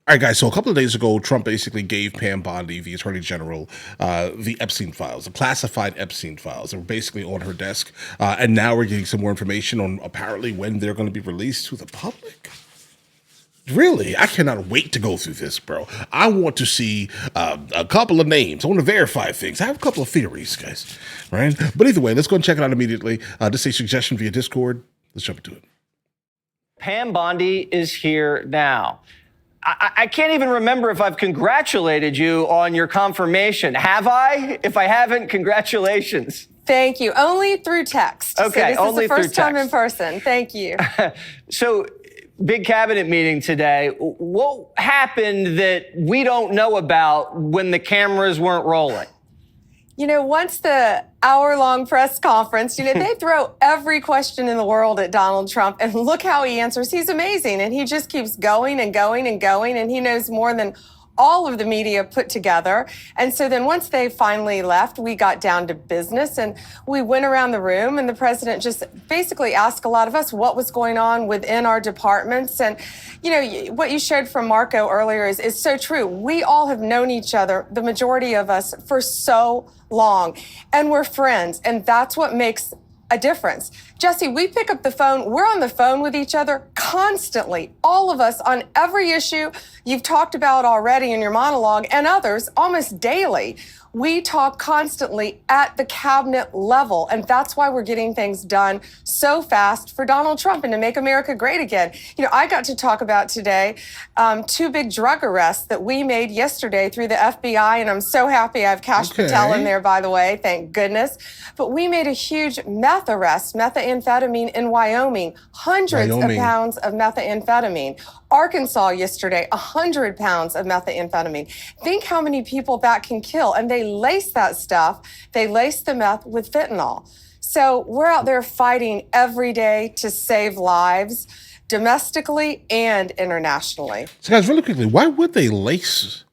All right, guys. So a couple of days ago, Trump basically gave Pam Bondi, the Attorney General, the Epstein files, the classified Epstein files. They were basically on her desk, and now we're getting some more information on apparently when they're going to be released to the public. Really, I cannot wait to go through this, bro. I want to see a couple of names. I want to verify things. I have a couple of theories, guys. Right? But either way, let's go and check it out immediately. Just a suggestion via Discord. Let's jump into it. Pam Bondi is here now. I can't even remember if I've congratulated you on your confirmation. Have I? If I haven't, congratulations. Thank you. Only through text. Okay, so this only is the first through time text. in person. Thank you. So, big cabinet meeting today. What happened that we don't know about when the cameras weren't rolling? You know, once the hour-long press conference, they throw every question in the world at Donald Trump, and look how he answers. He's amazing, and he just keeps going and going and going, and he knows more than all of the media put together. And so then once they finally left, we got down to business, and we went around the room, and the president just basically asked a lot of us what was going on within our departments. And, what you showed from Marco earlier is so true. We all have known each other, the majority of us, for so long, and we're friends, and that's what makes a difference. Jesse, we pick up the phone. We're on the phone with each other constantly, all of us, on every issue you've talked about already in your monologue and others almost daily. We talk constantly at the cabinet level, and that's why we're getting things done so fast for Donald Trump and to make America great again. I got to talk about today 2 big drug arrests that we made yesterday through the FBI, and I'm so happy I have Cash Patel in there, by the way, thank goodness. But we made a huge meth arrest, methamphetamine in Wyoming, hundreds of pounds of methamphetamine. Arkansas yesterday, 100 pounds of methamphetamine. Think how many people that can kill. And they lace that stuff, they lace the meth with fentanyl. So we're out there fighting every day to save lives, domestically and internationally. So, guys, really quickly, why would they lace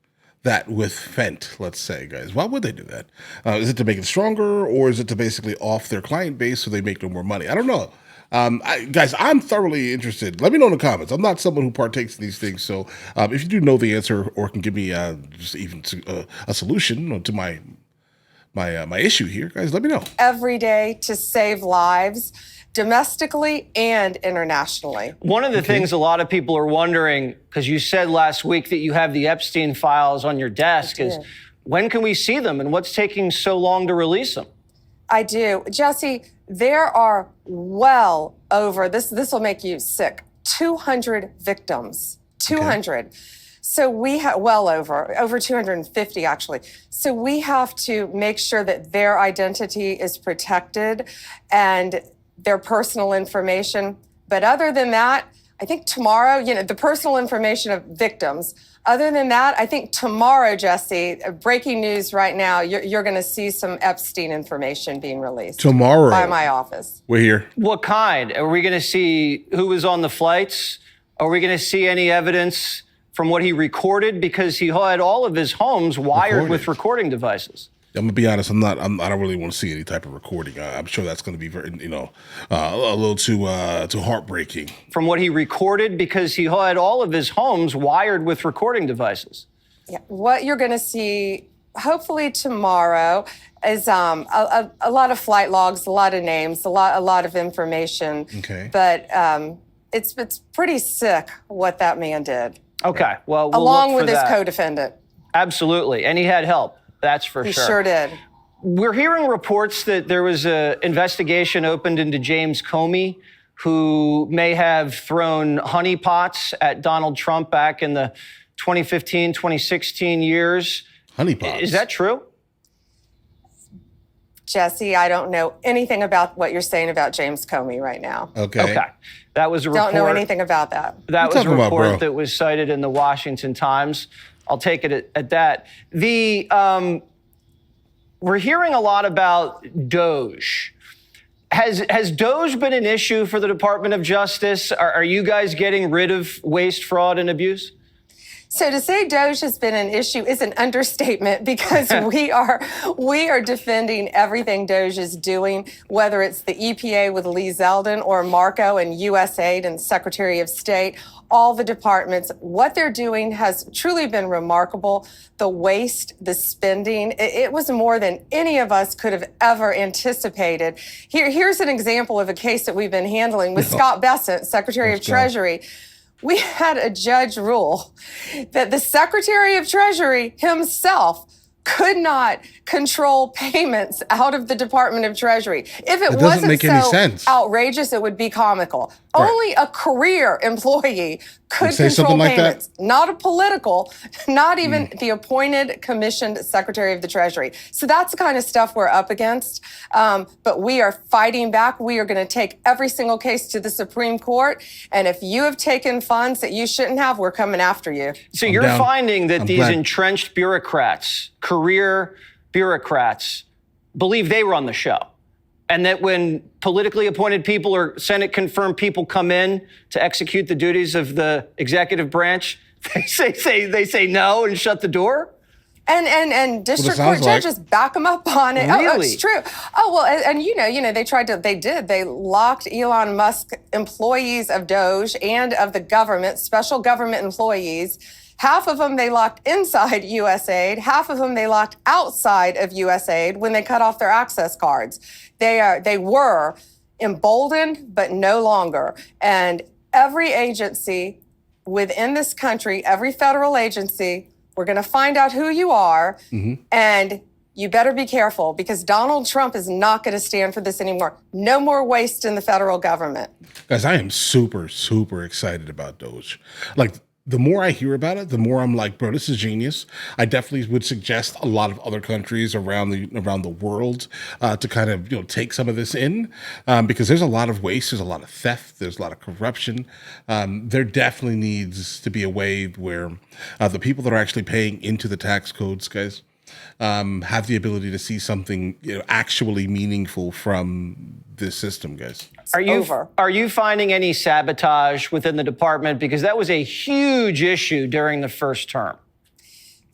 that with fent, let's say, guys? Why would they do that? Is it to make it stronger, or is it to basically off their client base so they make no more money? I don't know. Guys, I'm thoroughly interested. Let me know in the comments. I'm not someone who partakes in these things, so if you do know the answer or can give me just even a solution to my issue here, guys, let me know. Every day to save lives, domestically and internationally. One of the things a lot of people are wondering, because you said last week that you have the Epstein files on your desk, is when can we see them and what's taking so long to release them? I do. Jesse, there are well over, this will make you sick, 200 victims. 200. Okay. So we have over 250 actually. So we have to make sure that their identity is protected and their personal information. But other than that, I think tomorrow, the personal information of victims. Other than that, I think tomorrow, Jesse, breaking news right now, you're going to see some Epstein information being released. Tomorrow? By my office. We're here. What kind? Are we going to see who was on the flights? Are we going to see any evidence from what he recorded? Because he had all of his homes wired with recording devices. I'm gonna be honest. I don't really want to see any type of recording. I'm sure that's going to be very, a little too heartbreaking. From what he recorded, because he had all of his homes wired with recording devices. Yeah, what you're going to see, hopefully tomorrow, is a lot of flight logs, a lot of names, a lot of information. Okay. But it's pretty sick what that man did. Okay. Well, along with his co-defendant. Absolutely, and he had help. That's for sure. He sure did. We're hearing reports that there was an investigation opened into James Comey, who may have thrown honeypots at Donald Trump back in the 2015, 2016 years. Honeypots? Is that true? Jesse, I don't know anything about what you're saying about James Comey right now. Okay. That was a report. Don't know anything about that. That was a report that was cited in the Washington Times. I'll take it at that. We're hearing a lot about Doge. Has Doge been an issue for the Department of Justice? Are you guys getting rid of waste, fraud, and abuse? So to say Doge has been an issue is an understatement because we are defending everything Doge is doing, whether it's the EPA with Lee Zeldin or Marco and USAID and Secretary of State, all the departments. What they're doing has truly been remarkable. The waste, the spending, it was more than any of us could have ever anticipated. Here's an example of a case that we've been handling with Scott Bessent, Secretary of Treasury. We had a judge rule that the Secretary of Treasury himself could not control payments out of the Department of Treasury. If it wasn't make any so sense. outrageous, it would be comical. Right. Only a career employee could say control something like payments, that? not a political, not even the appointed, commissioned Secretary of the Treasury. So that's the kind of stuff we're up against. But we are fighting back. We are going to take every single case to the Supreme Court. And if you have taken funds that you shouldn't have, we're coming after you. So you're finding that these entrenched bureaucrats, career bureaucrats, believe they run the show. And that when politically appointed people or Senate-confirmed people come in to execute the duties of the executive branch, they say no and shut the door? And district court judges back them up on it. Really? Oh, it's true. Oh, well, and they locked Elon Musk employees of Doge and of the government, special government employees. Half of them they locked inside USAID, half of them they locked outside of USAID when they cut off their access cards. They were emboldened, but no longer. And every agency within this country, every federal agency, we're going to find out who you are, and you better be careful because Donald Trump is not going to stand for this anymore. No more waste in the federal government. Guys, I am super, super excited about Doge. Like, the more I hear about it, the more I'm like, bro, this is genius. I definitely would suggest a lot of other countries around the world to kind of take some of this in because there's a lot of waste, there's a lot of theft, there's a lot of corruption. There definitely needs to be a way where the people that are actually paying into the tax codes, guys, have the ability to see something actually meaningful from this system, guys. Are you finding any sabotage within the department? Because that was a huge issue during the first term.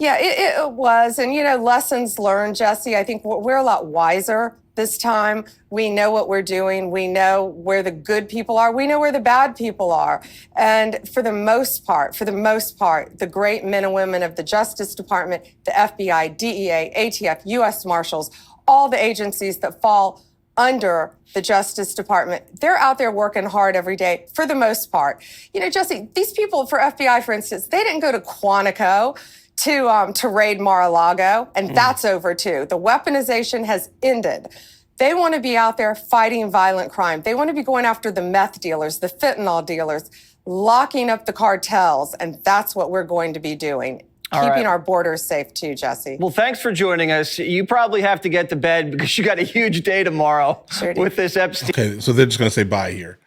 Yeah, it was. And, lessons learned, Jesse. I think we're a lot wiser this time. We know what we're doing. We know where the good people are. We know where the bad people are. And for the most part, the great men and women of the Justice Department, the FBI, DEA, ATF, U.S. Marshals, all the agencies that fall under the Justice Department, they're out there working hard every day for the most part. Jesse, these people for FBI, for instance, they didn't go to Quantico to raid Mar-a-Lago, and that's over too. The weaponization has ended. They want to be out there fighting violent crime. They want to be going after the meth dealers, the fentanyl dealers, locking up the cartels, and that's what we're going to be doing. Keeping our borders safe too, Jesse. Well, thanks for joining us. You probably have to get to bed because you got a huge day tomorrow with this Epstein. Okay, so they're just going to say bye here.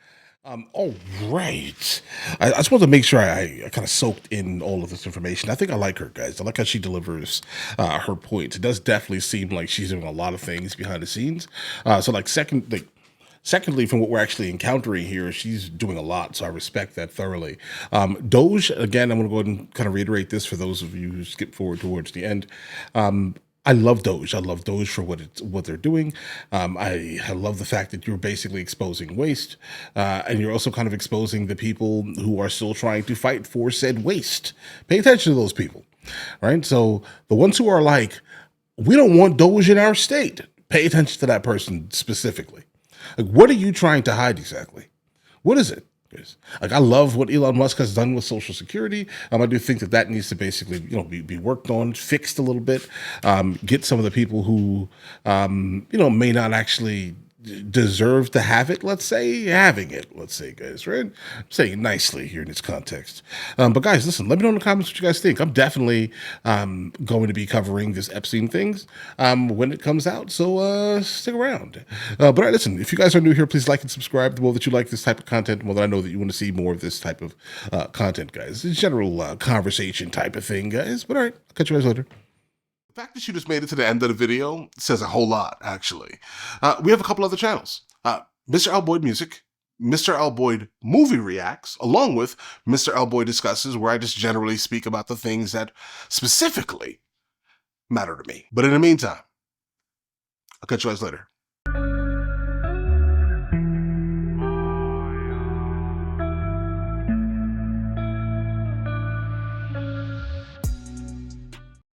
All right. I just wanted to make sure I kind of soaked in all of this information. I think I like her, guys. I like how she delivers her points. It does definitely seem like she's doing a lot of things behind the scenes. Secondly, from what we're actually encountering here, she's doing a lot, so I respect that thoroughly. Doge, again, I'm going to go ahead and kind of reiterate this for those of you who skip forward towards the end. I love Doge. I love Doge for what they're doing. I love the fact that you're basically exposing waste, and you're also kind of exposing the people who are still trying to fight for said waste. Pay attention to those people, right? So the ones who are like, we don't want Doge in our state, pay attention to that person specifically. Like, what are you trying to hide exactly? What is it? Like, I love what Elon Musk has done with Social Security. I do think that needs to basically, be worked on, fixed a little bit. Get some of the people who, may not actually deserve to have it, let's say, guys, right? I'm saying it nicely here in this context. But guys, listen, let me know in the comments what you guys think. I'm definitely going to be covering this Epstein things when it comes out, so stick around. But all right, listen, if you guys are new here, please like and subscribe. The more that you like this type of content, the more that I know that you want to see more of this type of content, guys. It's a general conversation type of thing, guys. But all right, I'll catch you guys later. The fact that you just made it to the end of the video says a whole lot, actually. We have a couple other channels. MrLboyd Music, MrLboyd movie reacts, along with MrLboyd discusses, where I just generally speak about the things that specifically matter to me. But in the meantime, I'll catch you guys later.